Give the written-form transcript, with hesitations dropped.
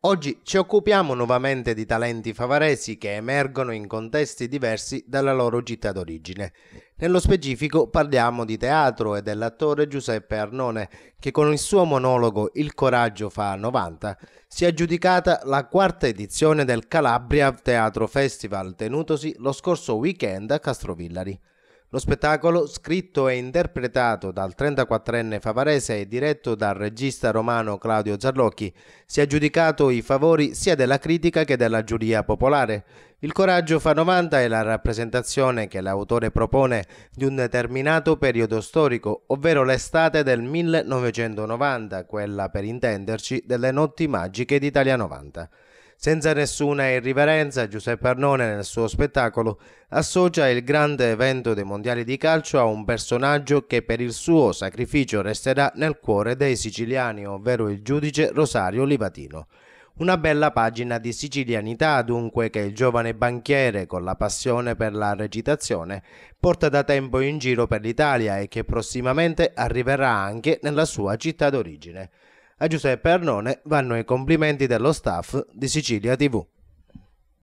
Oggi ci occupiamo nuovamente di talenti favaresi che emergono in contesti diversi dalla loro città d'origine. Nello specifico parliamo di teatro e dell'attore Giuseppe Arnone che con il suo monologo Il coraggio fa 90 si è aggiudicata la quarta edizione del Calabria Teatro Festival tenutosi lo scorso weekend a Castrovillari. Lo spettacolo, scritto e interpretato dal 34enne favarese e diretto dal regista romano Claudio Zarlocchi, si è aggiudicato i favori sia della critica che della giuria popolare. Il coraggio fa 90 è la rappresentazione che l'autore propone di un determinato periodo storico, ovvero l'estate del 1990, quella per intenderci delle notti magiche d'Italia 90. Senza nessuna irriverenza, Giuseppe Arnone nel suo spettacolo associa il grande evento dei mondiali di calcio a un personaggio che per il suo sacrificio resterà nel cuore dei siciliani, ovvero il giudice Rosario Livatino. Una bella pagina di sicilianità dunque che il giovane banchiere con la passione per la recitazione porta da tempo in giro per l'Italia e che prossimamente arriverà anche nella sua città d'origine. A Giuseppe Arnone vanno i complimenti dello staff di Sicilia TV.